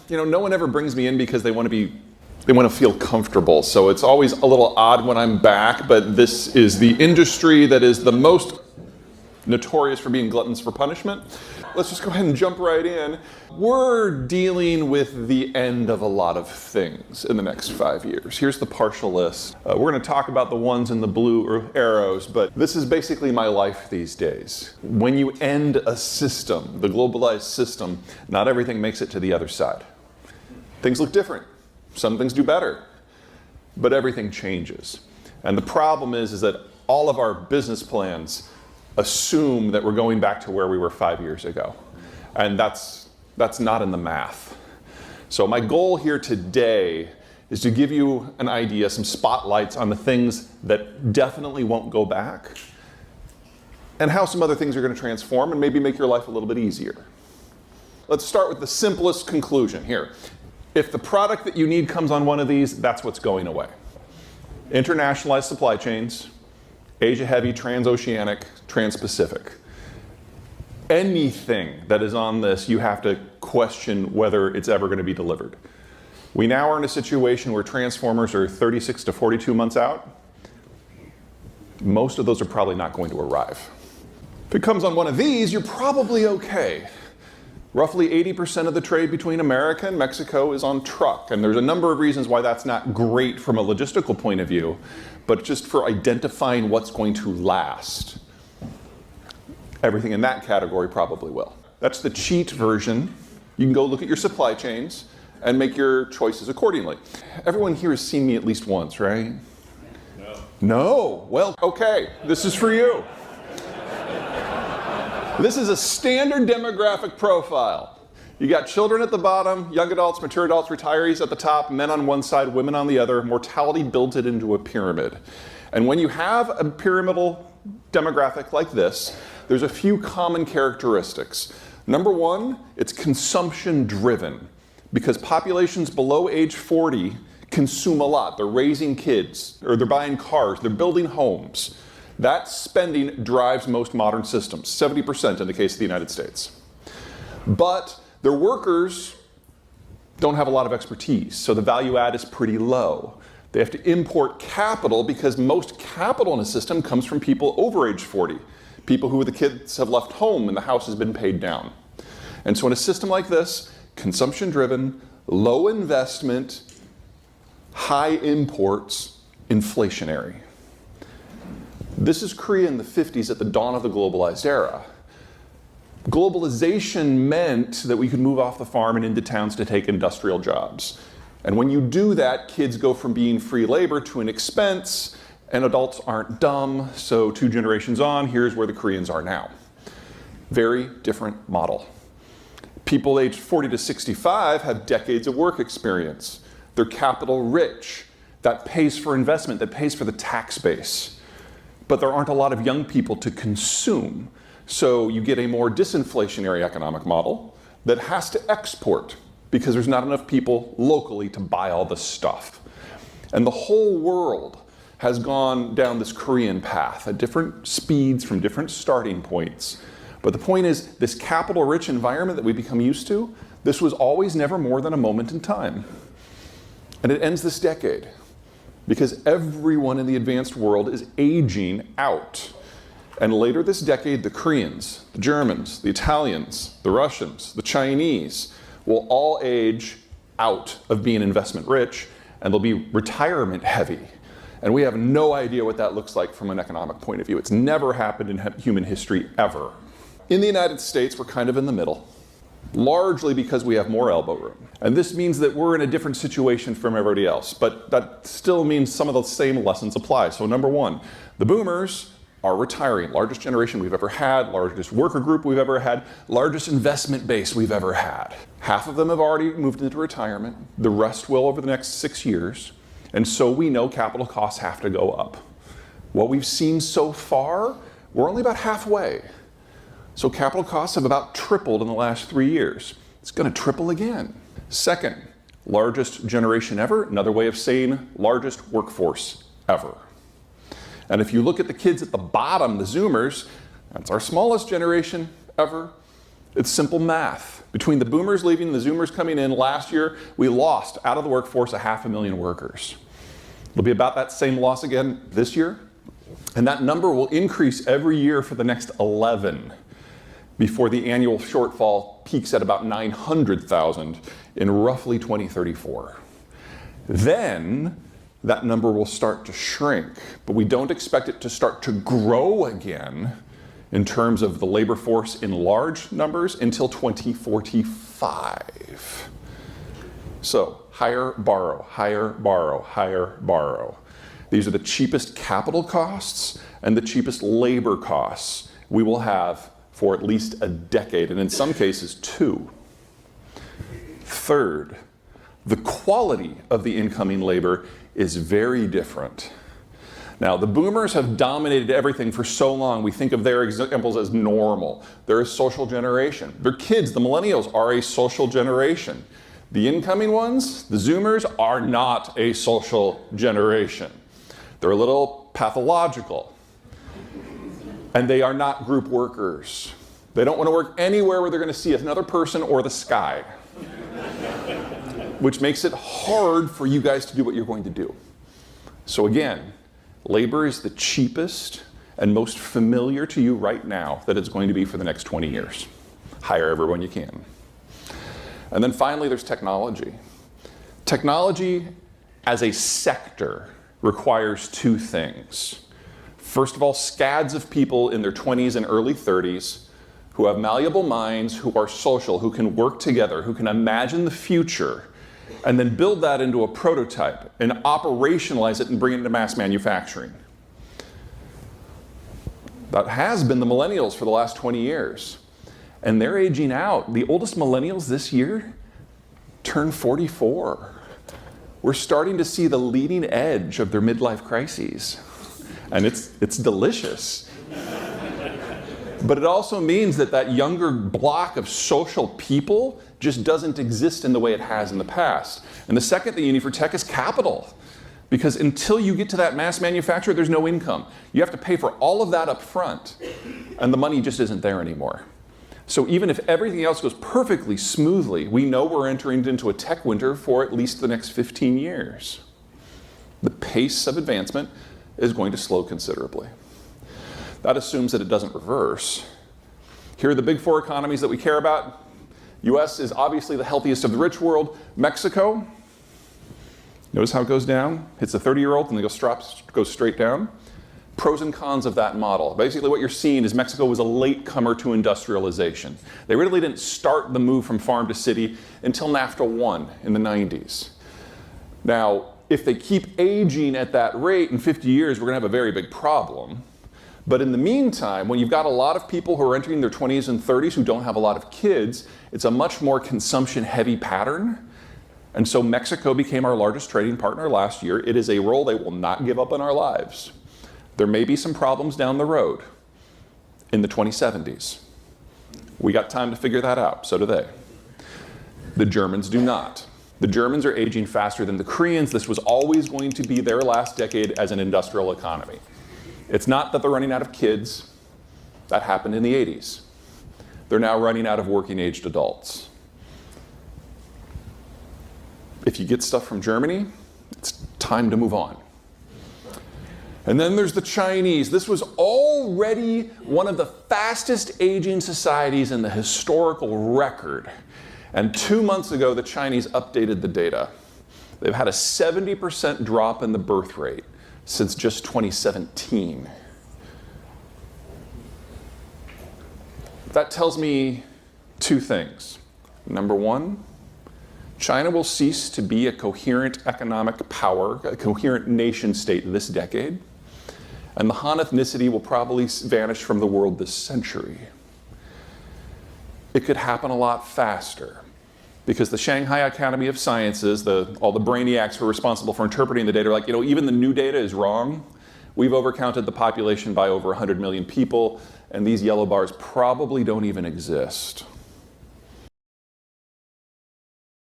No one ever brings me in because they want to feel comfortable. So it's always a little odd when I'm back, but this is the industry that is the most notorious for being gluttons for punishment. Let's just go ahead and jump right in. We're dealing with the end of a lot of things in the next 5 years. Here's the partial list. We're going to talk about the ones in the blue arrows, but this is basically my life these days. When you end a system, the globalized system, not everything makes it to the other side. Things look different. Some things do better, but everything changes. And the problem is that all of our business plans assume that we're going back to where we were 5 years ago. And that's not in the math. So my goal here today is to give you an idea, some spotlights on the things that definitely won't go back, and how some other things are going to transform and maybe make your life a little bit easier. Let's start with the simplest conclusion here. If the product that you need comes on one of these, that's what's going away. Internationalized supply chains, Asia heavy, transoceanic, transpacific. Anything that is on this, you have to question whether it's ever going to be delivered. We now are in a situation where transformers are 36 to 42 months out. Most of those are probably not going to arrive. If it comes on one of these, you're probably okay. Roughly 80% of the trade between America and Mexico is on truck, and there's a number of reasons why that's not great from a logistical point of view, but just for identifying what's going to last. Everything in that category probably will. That's the cheat version. You can go look at your supply chains and make your choices accordingly. Everyone here has seen me at least once, right? No. No? Well, okay, this is for you. This is a standard demographic profile. You got children at the bottom, young adults, mature adults, retirees at the top, men on one side, women on the other. Mortality built it into a pyramid. And when you have a pyramidal demographic like this, there's a few common characteristics. Number one, it's consumption driven, because populations below age 40 consume a lot. They're raising kids, or they're buying cars, they're building homes. That spending drives most modern systems, 70% in the case of the United States. But their workers don't have a lot of expertise, so the value add is pretty low. They have to import capital because most capital in a system comes from people over age 40, people who the kids have left home and the house has been paid down. And so in a system like this, consumption driven, low investment, high imports, inflationary. This is Korea in the 50s at the dawn of the globalized era. Globalization meant that we could move off the farm and into towns to take industrial jobs. And when you do that, kids go from being free labor to an expense, and adults aren't dumb, so 2 generations on, here's where the Koreans are now. Very different model. People aged 40 to 65 have decades of work experience. They're capital rich. That pays for investment, that pays for the tax base. But there aren't a lot of young people to consume. So you get a more disinflationary economic model that has to export because there's not enough people locally to buy all the stuff. And the whole world has gone down this Korean path at different speeds from different starting points. But the point is, this capital-rich environment that we become used to, this was always never more than a moment in time. And it ends this decade, because everyone in the advanced world is aging out. And later this decade, the Koreans, the Germans, the Italians, the Russians, the Chinese will all age out of being investment rich, and they'll be retirement heavy. And we have no idea what that looks like from an economic point of view. It's never happened in human history ever. In the United States, we're kind of in the middle, largely because we have more elbow room. And this means that we're in a different situation from everybody else, but that still means some of the same lessons apply. So number one, the boomers are retiring. Largest generation we've ever had, largest worker group we've ever had, largest investment base we've ever had. Half of them have already moved into retirement. The rest will over the next 6 years. And so we know capital costs have to go up. What we've seen so far, we're only about halfway. So capital costs have about tripled in the last 3 years. It's going to triple again. Second, largest generation ever, another way of saying largest workforce ever. And if you look at the kids at the bottom, the Zoomers, that's our smallest generation ever. It's simple math. Between the boomers leaving and the zoomers coming in last year, we lost out of the workforce 500,000 workers. It'll be about that same loss again this year. And that number will increase every year for the next 11 before the annual shortfall peaks at about 900,000 in roughly 2034. Then that number will start to shrink, but we don't expect it to start to grow again in terms of the labor force in large numbers until 2045. So hire, borrow, hire, borrow, hire, borrow. These are the cheapest capital costs and the cheapest labor costs we will have for at least a decade, and in some cases, 2. Third, the quality of the incoming labor is very different. Now, the boomers have dominated everything for so long, we think of their examples as normal. They're a social generation. Their kids, the millennials, are a social generation. The incoming ones, the zoomers, are not a social generation. They're a little pathological. And they are not group workers. They don't want to work anywhere where they're going to see another person or the sky. Which makes it hard for you guys to do what you're going to do. So again, labor is the cheapest and most familiar to you right now that it's going to be for the next 20 years. Hire everyone you can. And then finally, there's technology. Technology as a sector requires 2 things. First of all, scads of people in their 20s and early 30s who have malleable minds, who are social, who can work together, who can imagine the future, and then build that into a prototype and operationalize it and bring it into mass manufacturing. That has been the millennials for the last 20 years. And they're aging out. The oldest millennials this year turn 44. We're starting to see the leading edge of their midlife crises. And it's delicious. But it also means that that younger block of social people just doesn't exist in the way it has in the past. And the second thing you need for tech is capital. Because until you get to that mass manufacturer, there's no income. You have to pay for all of that up front. And the money just isn't there anymore. So even if everything else goes perfectly smoothly, we know we're entering into a tech winter for at least the next 15 years. The pace of advancement is going to slow considerably. That assumes that it doesn't reverse. Here are the big 4 economies that we care about. US is obviously the healthiest of the rich world. Mexico, notice how it goes down? Hits the 30-year-old and then goes straight down. Pros and cons of that model. Basically what you're seeing is Mexico was a latecomer to industrialization. They really didn't start the move from farm to city until NAFTA won in the 90s. Now, if they keep aging at that rate in 50 years, we're going to have a very big problem. But in the meantime, when you've got a lot of people who are entering their 20s and 30s who don't have a lot of kids, it's a much more consumption-heavy pattern. And so Mexico became our largest trading partner last year. It is a role they will not give up in our lives. There may be some problems down the road in the 2070s. We got time to figure that out, so do they. The Germans do not. The Germans are aging faster than the Koreans. This was always going to be their last decade as an industrial economy. It's not that they're running out of kids. That happened in the 80s. They're now running out of working-aged adults. If you get stuff from Germany, it's time to move on. And then there's the Chinese. This was already one of the fastest aging societies in the historical record. And 2 months ago, the Chinese updated the data. They've had a 70% drop in the birth rate since just 2017. That tells me 2 things. Number 1, China will cease to be a coherent economic power, a coherent nation state this decade. And the Han ethnicity will probably vanish from the world this century. It could happen a lot faster because the Shanghai Academy of Sciences, all the brainiacs who are responsible for interpreting the data are like, even the new data is wrong. We've overcounted the population by over 100 million people, and these yellow bars probably don't even exist.